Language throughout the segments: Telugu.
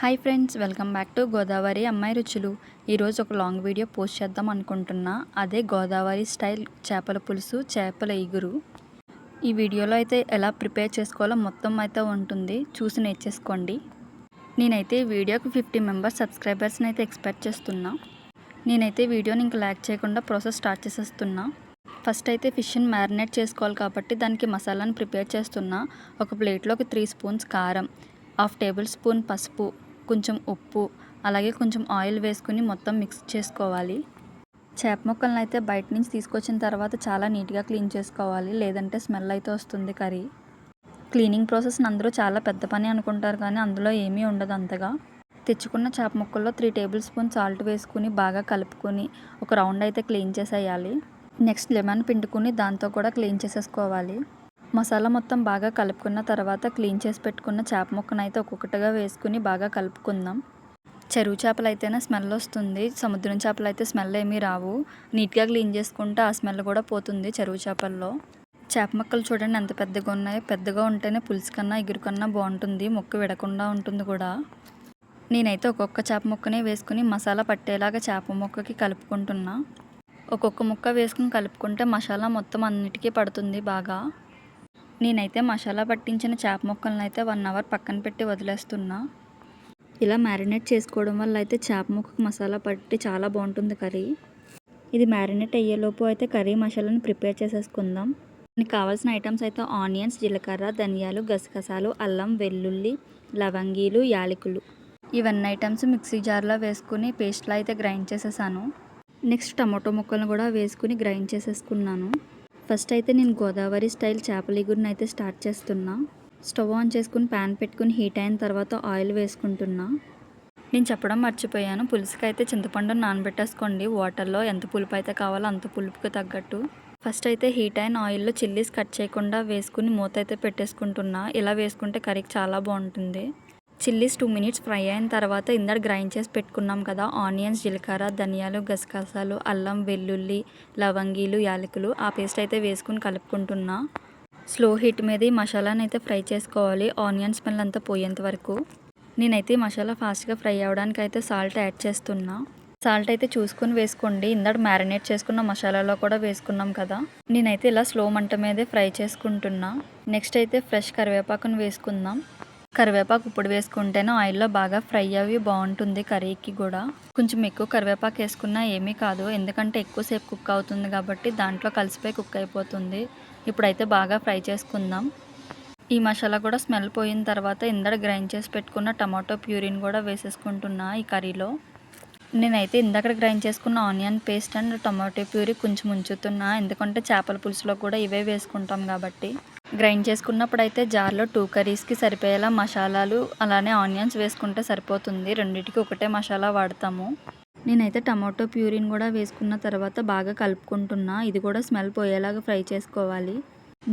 Hi friends, welcome back to Godavari అమ్మాయి రుచులు. ఈరోజు ఒక లాంగ్ వీడియో పోస్ట్ చేద్దాం అనుకుంటున్నా. అదే గోదావరి స్టైల్ చేపల పులుసు, చేపల ఇగురు. ఈ వీడియోలో అయితే ఎలా ప్రిపేర్ చేసుకోవాలో మొత్తం అయితే ఉంటుంది, చూసి నేర్చేసుకోండి. నేనైతే ఈ వీడియోకి 50 మెంబర్స్ సబ్స్క్రైబర్స్ని అయితే ఎక్స్పెక్ట్ చేస్తున్నా. నేనైతే వీడియోని ఇంకా ల్యాక్ చేయకుండా ప్రాసెస్ స్టార్ట్ చేసేస్తున్నా. ఫస్ట్ అయితే ఫిష్ని మ్యారినేట్ చేసుకోవాలి కాబట్టి దానికి మసాలాను ప్రిపేర్ చేస్తున్నా. ఒక ప్లేట్లోకి 3 స్పూన్స్ కారం, హాఫ్ టేబుల్ స్పూన్ పసుపు, కొంచెం ఉప్పు, అలాగే కొంచెం ఆయిల్ వేసుకుని మొత్తం మిక్స్ చేసుకోవాలి. చేప ముక్కలను అయితే బయట నుంచి తీసుకొచ్చిన తర్వాత చాలా నీట్గా క్లీన్ చేసుకోవాలి, లేదంటే స్మెల్ అయితే వస్తుంది కర్రీ. క్లీనింగ్ ప్రాసెస్ అందరూ చాలా పెద్ద పని అనుకుంటారు, కానీ అందులో ఏమీ ఉండదు అంతగా. తెచ్చుకున్న చేప ముక్కల్లో 3 టేబుల్ స్పూన్ సాల్ట్ వేసుకుని బాగా కలుపుకొని ఒక రౌండ్ అయితే క్లీన్ చేసేయాలి. నెక్స్ట్ లెమన్ పిండుకుని దాంతో కూడా క్లీన్ చేసేసుకోవాలి. మసాలా మొత్తం బాగా కలుపుకున్న తర్వాత క్లీన్ చేసి పెట్టుకున్న చేప ముక్కను అయితే ఒక్కొక్కటిగా వేసుకుని బాగా కలుపుకుందాం. చెరువు చేపలు అయితేనే స్మెల్ వస్తుంది, సముద్రం చేపలు అయితే స్మెల్ ఏమీ రావు. నీట్గా క్లీన్ చేసుకుంటే ఆ స్మెల్ కూడా పోతుంది చెరువు చేపల్లో. చేప ముక్కలు చూడండి ఎంత పెద్దగా ఉన్నాయో. పెద్దగా ఉంటేనే పులుసు కన్నా ఎగురు కన్నా బాగుంటుంది, ముక్క విడకుండా ఉంటుంది కూడా. నేనైతే ఒక్కొక్క చేప ముక్కనే వేసుకుని మసాలా పట్టేలాగా చేప ముక్కకి కలుపుకుంటున్నా. ఒక్కొక్క ముక్క వేసుకుని కలుపుకుంటే మసాలా మొత్తం అన్నిటికీ పడుతుంది బాగా. నేనైతే మసాలా పట్టించిన చేప ముక్కలను అయితే 1 అవర్ పక్కన పెట్టి వదిలేస్తున్నా. ఇలా మ్యారినేట్ చేసుకోవడం వల్ల అయితే చేప ముక్కకు మసాలా పట్టి చాలా బాగుంటుంది కర్రీ. ఇది మ్యారినేట్ అయ్యేలోపు అయితే కర్రీ మసాలాను ప్రిపేర్ చేసేసుకుందాం. దీనికి కావాల్సిన ఐటమ్స్ అయితే ఆనియన్స్, జీలకర్ర, ధనియాలు, గసగసాలు, అల్లం, వెల్లుల్లి, లవంగీలు, యాలకులు. ఇవన్నీ ఐటమ్స్ మిక్సీ జార్లో వేసుకుని పేస్ట్లా అయితే గ్రైండ్ చేసేసాను. నెక్స్ట్ టమాటో ముక్కలను కూడా వేసుకుని గ్రైండ్ చేసేసుకున్నాను. ఫస్ట్ అయితే నేను గోదావరి స్టైల్ చేపల ఇగురుని అయితే స్టార్ట్ చేస్తున్నా. స్టవ్ ఆన్ చేసుకుని ప్యాన్ పెట్టుకుని హీట్ అయిన తర్వాత ఆయిల్ వేసుకుంటున్నా. నేను చెప్పడం మర్చిపోయాను, పులుసుకి అయితే చింతపండును నానబెట్టేసుకోండి వాటర్లో. ఎంత పులుపు అయితే కావాలో అంత పులుపుకి తగ్గట్టు. ఫస్ట్ అయితే హీట్ అయిన ఆయిల్లో చిల్లీస్ కట్ చేయకుండా వేసుకుని మూత అయితే పెట్టేసుకుంటున్నా. ఇలా వేసుకుంటే కర్రీకి చాలా బాగుంటుంది. చిల్లీస్ 2 మినిట్స్ ఫ్రై అయిన తర్వాత ఇందాక గ్రైండ్ చేసి పెట్టుకున్నాం కదా ఆనియన్స్, జీలకర్ర, ధనియాలు, గసగసాలు, అల్లం, వెల్లుల్లి, లవంగీలు, యాలకులు, ఆ పేస్ట్ అయితే వేసుకుని కలుపుకుంటున్నా. స్లో హీట్ మీద ఈ మసాలాని అయితే ఫ్రై చేసుకోవాలి, ఆనియన్ స్మెల్ అంతా పోయేంత వరకు. నేనైతే ఈ మసాలా ఫాస్ట్గా ఫ్రై అవ్వడానికి అయితే సాల్ట్ యాడ్ చేస్తున్నా. సాల్ట్ అయితే చూసుకొని వేసుకోండి, ఇందాక మ్యారినేట్ చేసుకున్న మసాలాలో కూడా వేసుకున్నాం కదా. నేనైతే ఇలా స్లో మంట మీదే ఫ్రై చేసుకుంటున్నా. నెక్స్ట్ అయితే ఫ్రెష్ కరివేపాకును వేసుకుందాం. కరివేపాకు ఇప్పుడు వేసుకుంటేనే ఆయిల్లో బాగా ఫ్రై అవి బాగుంటుంది కర్రీకి కూడా. కొంచెం ఎక్కువ కరివేపాకు వేసుకున్నా ఏమీ కాదు, ఎందుకంటే ఎక్కువసేపు కుక్ అవుతుంది కాబట్టి దాంట్లో కలిసిపోయి కుక్ అయిపోతుంది. ఇప్పుడైతే బాగా ఫ్రై చేసుకుందాం. ఈ మసాలా కూడా స్మెల్ పోయిన తర్వాత ఇందాక గ్రైండ్ చేసి పెట్టుకున్న టమాటో ప్యూరీని కూడా వేసేసుకుంటున్నా ఈ కర్రీలో. నేనైతే ఇందాక గ్రైండ్ చేసుకున్న onion paste and tomato puree కొంచెం ఉంచుతున్నా, ఎందుకంటే చేపల పులుసులో కూడా ఇవే వేసుకుంటాం కాబట్టి. గ్రైండ్ చేసుకున్నప్పుడు అయితే జార్లో 2 కర్రీస్కి సరిపోయేలా మసాలాలు అలానే ఆనియన్స్ వేసుకుంటే సరిపోతుంది, రెండింటికి ఒకటే మసాలా వాడతాము. నేనైతే టమాటో ప్యూరీని కూడా వేసుకున్న తర్వాత బాగా కలుపుకుంటున్నా. ఇది కూడా స్మెల్ పోయేలాగా ఫ్రై చేసుకోవాలి.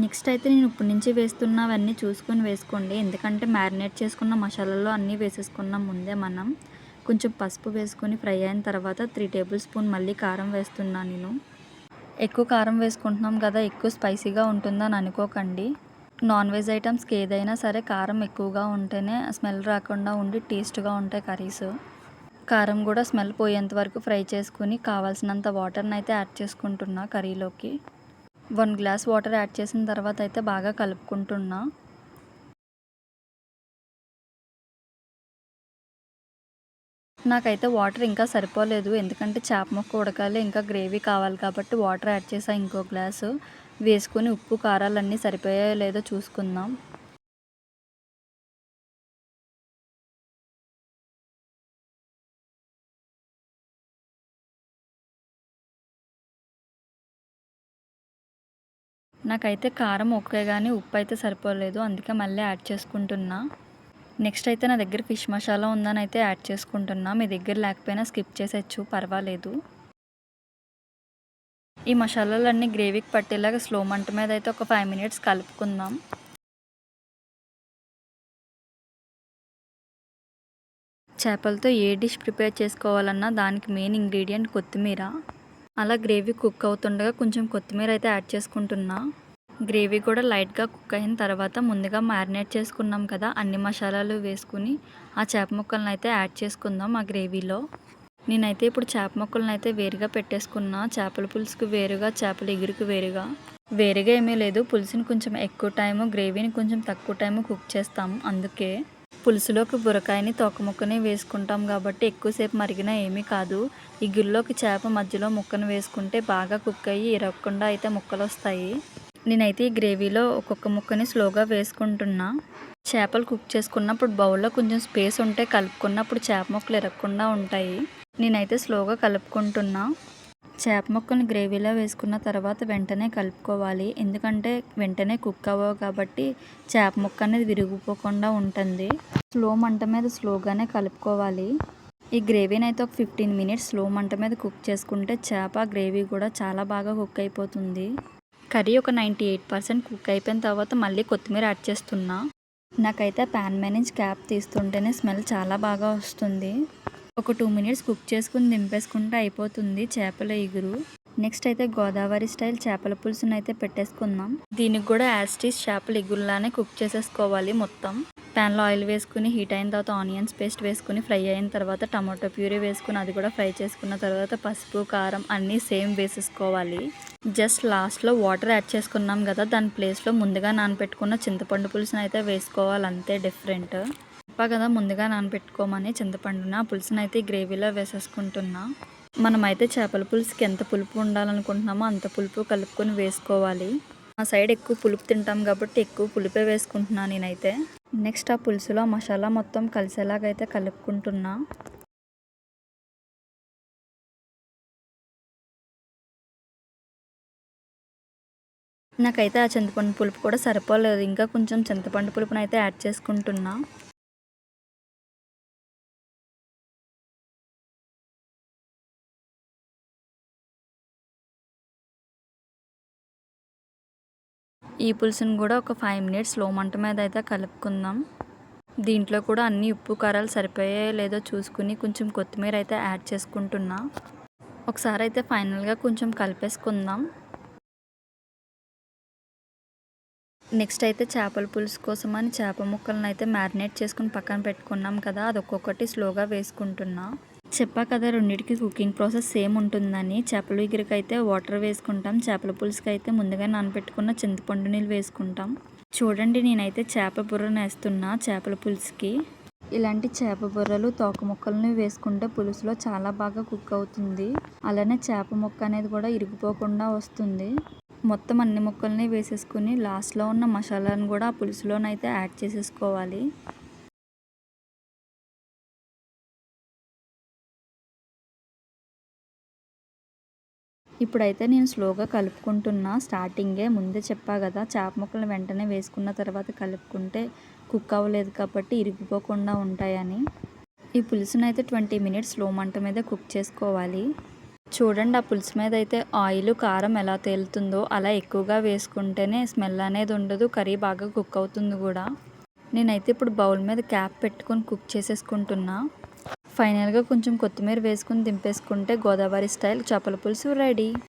నెక్స్ట్ అయితే నేను ఇప్పటి నుంచి వేస్తున్నవన్నీ చూసుకొని వేసుకోండి, ఎందుకంటే మ్యారినేట్ చేసుకున్న మసాలాలో అన్నీ వేసేసుకున్నాం ముందే మనం. కొంచెం పసుపు వేసుకొని ఫ్రై అయిన తర్వాత 3 టేబుల్ స్పూన్ మళ్ళీ కారం వేస్తున్నా నేను. ఎక్కువ కారం వేసుకుంటున్నాం కదా, ఎక్కువ స్పైసీగా ఉంటుందని అనుకోకండి. నాన్ వెజ్ ఐటమ్స్కి ఏదైనా సరే కారం ఎక్కువగా ఉంటేనే స్మెల్ రాకుండా ఉండి టేస్ట్గా ఉంటాయి కర్రీస్. కారం కూడా స్మెల్ పోయేంత వరకు ఫ్రై చేసుకుని కావాల్సినంత వాటర్ని అయితే యాడ్ చేసుకుంటున్నా కర్రీలోకి. 1 గ్లాస్ వాటర్ యాడ్ చేసిన తర్వాత అయితే బాగా కలుపుకుంటున్నా. నాకైతే వాటర్ ఇంకా సరిపోలేదు, ఎందుకంటే చేప ముక్క ఉడకాలి, ఇంకా గ్రేవీ కావాలి కాబట్టి వాటర్ యాడ్ చేసా ఇంకో గ్లాసు. వేసుకుని ఉప్పు కారాలన్నీ సరిపోయాయో లేదో చూసుకుందాం. నాకైతే కారం ఓకే కానీ ఉప్పు అయితే సరిపోలేదు, అందుకే మళ్ళీ యాడ్ చేసుకుంటున్నా. నెక్స్ట్ అయితే నా దగ్గర ఫిష్ మసాలా ఉందని అయితే యాడ్ చేసుకుంటున్నా. మీ దగ్గర లేకపోయినా స్కిప్ చేసేయచ్చు, పర్వాలేదు. ఈ మసాలాలన్నీ గ్రేవీకి పట్టేలాగా స్లో మంట మీద అయితే ఒక 5 మినిట్స్ కలుపుకుందాం. చేపలతో ఏ డిష్ ప్రిపేర్ చేసుకోవాలన్నా దానికి మెయిన్ ఇంగ్రీడియంట్ కొత్తిమీర. అలా గ్రేవీ కుక్ అవుతుండగా కొంచెం కొత్తిమీర అయితే యాడ్ చేసుకుంటున్నా. గ్రేవీ కూడా లైట్గా కుక్ అయిన తర్వాత ముందుగా మ్యారినేట్ చేసుకున్నాం కదా, అన్ని మసాలాలు వేసుకుని ఆ చేప ముక్కలను అయితే యాడ్ చేసుకుందాం ఆ గ్రేవీలో. నేనైతే ఇప్పుడు చేప ముక్కలను అయితే వేరుగా పెట్టేసుకున్నా. చేపల పులుసుకు వేరుగా, చేపల ఎగురుకు వేరుగా. వేరుగా ఏమీ లేదు, పులుసుని కొంచెం ఎక్కువ టైము, గ్రేవీని కొంచెం తక్కువ టైము కుక్ చేస్తాము. అందుకే పులుసులోకి బురకాయని తోక ముక్కని వేసుకుంటాం కాబట్టి ఎక్కువసేపు మరిగినా ఏమీ కాదు. ఇగురులోకి చేప మధ్యలో ముక్కను వేసుకుంటే బాగా కుక్ అయ్యి ఇరగకుండా అయితే ముక్కలు వస్తాయి. నేనైతే ఈ గ్రేవీలో ఒక్కొక్క ముక్కని స్లోగా వేసుకుంటున్నా. చేపలు కుక్ చేసుకున్నప్పుడు బౌల్లో కొంచెం స్పేస్ ఉంటే కలుపుకున్నప్పుడు చేప ముక్కలు ఇరగకుండా ఉంటాయి. నేనైతే స్లోగా కలుపుకుంటున్నా. చేప ముక్కల్ని గ్రేవీలో వేసుకున్న తర్వాత వెంటనే కలుపుకోవాలి, ఎందుకంటే వెంటనే కుక్ అవ్వవు కాబట్టి చేప ముక్క అనేది విరిగిపోకుండా ఉంటుంది. స్లో మంట మీద స్లోగానే కలుపుకోవాలి. ఈ గ్రేవీని అయితే ఒక 15 మినిట్స్ స్లో మంట మీద కుక్ చేసుకుంటే చేప గ్రేవీ కూడా చాలా బాగా కుక్ అయిపోతుంది. కర్రీ ఒక 98% కుక్ అయిపోయిన తర్వాత మళ్ళీ కొత్తిమీర యాడ్ చేస్తున్నా. నాకైతే ప్యాన్ మీద నుంచి క్యాప్ తీస్తుంటేనే స్మెల్ చాలా బాగా వస్తుంది. ఒక 2 మినిట్స్ కుక్ చేసుకుని దింపేసుకుంటే అయిపోతుంది చేపల ఇగురు. నెక్స్ట్ అయితే గోదావరి స్టైల్ చేపల పులుసుని అయితే పెట్టేసుకుందాం. దీనికి కూడా యాస్టీస్ చేపల ఇగురులానే కుక్ చేసేసుకోవాలి మొత్తం. ప్యాన్లో ఆయిల్ వేసుకుని హీట్ అయిన తర్వాత ఆనియన్స్ పేస్ట్ వేసుకుని ఫ్రై అయిన తర్వాత టమాటో ప్యూరీ వేసుకుని అది కూడా ఫ్రై చేసుకున్న తర్వాత పసుపు, కారం అన్నీ సేమ్ వేసేసుకోవాలి. జస్ట్ లాస్ట్లో వాటర్ యాడ్ చేసుకున్నాం కదా, దాని ప్లేస్లో ముందుగా నానబెట్టుకున్న చింతపండు పులుసుని అయితే వేసుకోవాలి, అంతే డిఫరెంట్. చెప్పా కదా ముందుగా నానబెట్టుకోమని చింతపండున. ఆ పులుసుని అయితే గ్రేవీలో వేసేసుకుంటున్నా. మనమైతే చేపల పులుసుకి ఎంత పులుపు ఉండాలనుకుంటున్నామో అంత పులుపు కలుపుకొని వేసుకోవాలి. మా సైడ్ ఎక్కువ పులుపు తింటాం కాబట్టి ఎక్కువ పులుపే వేసుకుంటున్నాను నేనైతే. నెక్స్ట్ ఆ పులుసులో మసాలా మొత్తం కలిసేలాగైతే కలుపుకుంటున్నా. నాకైతే ఆ చింతపండు పులుపు కూడా సరిపోలేదు, ఇంకా కొంచెం చింతపండు పులుపునైతే అయితే యాడ్ చేసుకుంటున్నా. ఈ పులుసుని కూడా ఒక 5 మినిట్స్ స్లో మంట మీద అయితే కలుపుకుందాం. దీంట్లో కూడా అన్ని ఉప్పు కారాలు సరిపోయాయో లేదో చూసుకుని కొంచెం కొత్తిమీర అయితే యాడ్ చేసుకుంటున్నా. ఒకసారి అయితే ఫైనల్గా కొంచెం కలిపేసుకుందాం. నెక్స్ట్ అయితే చేపల పులుసు కోసం అని చేప ముక్కలను అయితే మ్యారినేట్ చేసుకుని పక్కన పెట్టుకున్నాం కదా, అది ఒక్కొక్కటి స్లోగా వేసుకుంటున్నా. చెప్పా కదా రెండింటికి కుకింగ్ ప్రాసెస్ సేమ్ ఉంటుందని. చేపల ఇగురికి అయితే వాటర్ వేసుకుంటాం, చేపల పులుసుకి అయితే ముందుగా నానబెట్టుకున్న చింతపండు నీళ్ళు వేసుకుంటాం. చూడండి నేనైతే చేప బుర్రను వేస్తున్నా చేపల పులుసుకి. ఇలాంటి చేప బుర్రలు తోక ముక్కలను వేసుకుంటే పులుసులో చాలా బాగా కుక్ అవుతుంది. అలానే చేప ముక్క అనేది కూడా ఇరిగిపోకుండా వస్తుంది. మొత్తం అన్ని ముక్కల్ని వేసేసుకుని లాస్ట్లో ఉన్న మసాలాను కూడా ఆ పులుసులోనైతే యాడ్ చేసేసుకోవాలి. ఇప్పుడైతే నేను స్లోగా కలుపుకుంటున్నా. స్టార్టింగే ముందే చెప్పా కదా, చేప ముక్కలు వెంటనే వేసుకున్న తర్వాత కలుపుకుంటే కుక్ అవ్వలేదు కాబట్టి ఇరిగిపోకుండా ఉంటాయని. ఈ పులుసును అయితే 20 మినిట్స్ స్లో మంట మీద కుక్ చేసుకోవాలి. చూడండి ఆ పులుసు మీద అయితే ఆయిల్, కారం ఎలా తేలుతుందో అలా ఎక్కువగా వేసుకుంటేనే స్మెల్ అనేది ఉండదు, కర్రీ బాగా కుక్ అవుతుంది కూడా. నేనైతే ఇప్పుడు బౌల్ మీద క్యాప్ పెట్టుకొని కుక్ చేసేసుకుంటున్నా. ఫైనల్గా కొంచెం కొత్తిమీర వేసుకుని దింపేసుకుంటే గోదావరి స్టైల్ చేపల పులుసు రెడీ.